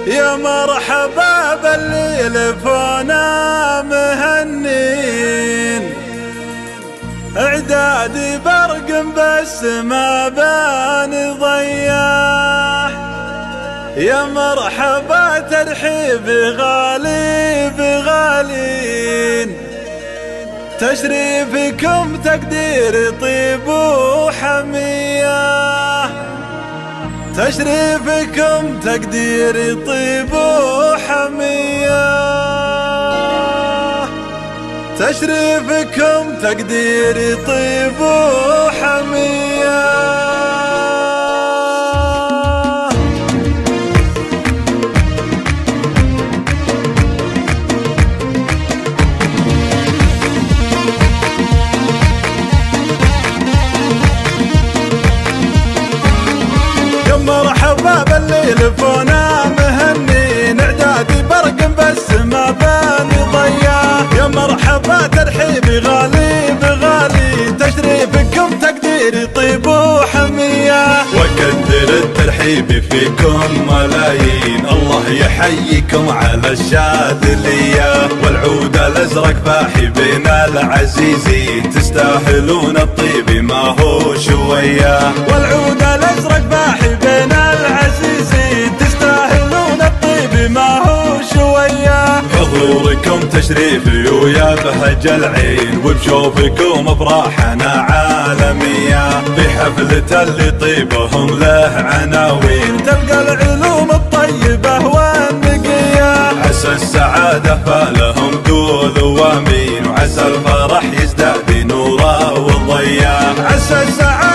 يا مرحبا باللي لفونا مهنين، اعدادي برق بس ما بان ضياح. يا مرحبا ترحيب غالي بغالين، تشريفكم تقدير طيب وحمية، تشريفكم تقدير طيب وحمية، تشريفكم تقدير طيب وحمية. مرحبا باللي لفونا مهنين، اعدادي برق بس ما بان ضياح. يا مرحبا ترحيبي غالي بغالي، تشريفكم تقديري طيب وحمية، وكدر الترحيب فيكم ملايين. الله يحييكم على الشاذلية، والعود الازرق باحي بين العزيزين، تستاهلون الطيب ما هو شوية. والعود الازرق باحي بين العزيزين، تستاهلون الطيب ما هو شوية. حضوركم تشريفي ويا بهج العين، وبشوفكم افراحنا عالمية. في حفلة اللي طيبهم له عناوين، تلقى العلوم الطيبة والنقية. عسى السعادة فالهم قولوا امين، وعسى الفرح يزداد نورا وضياء. عسى السعادة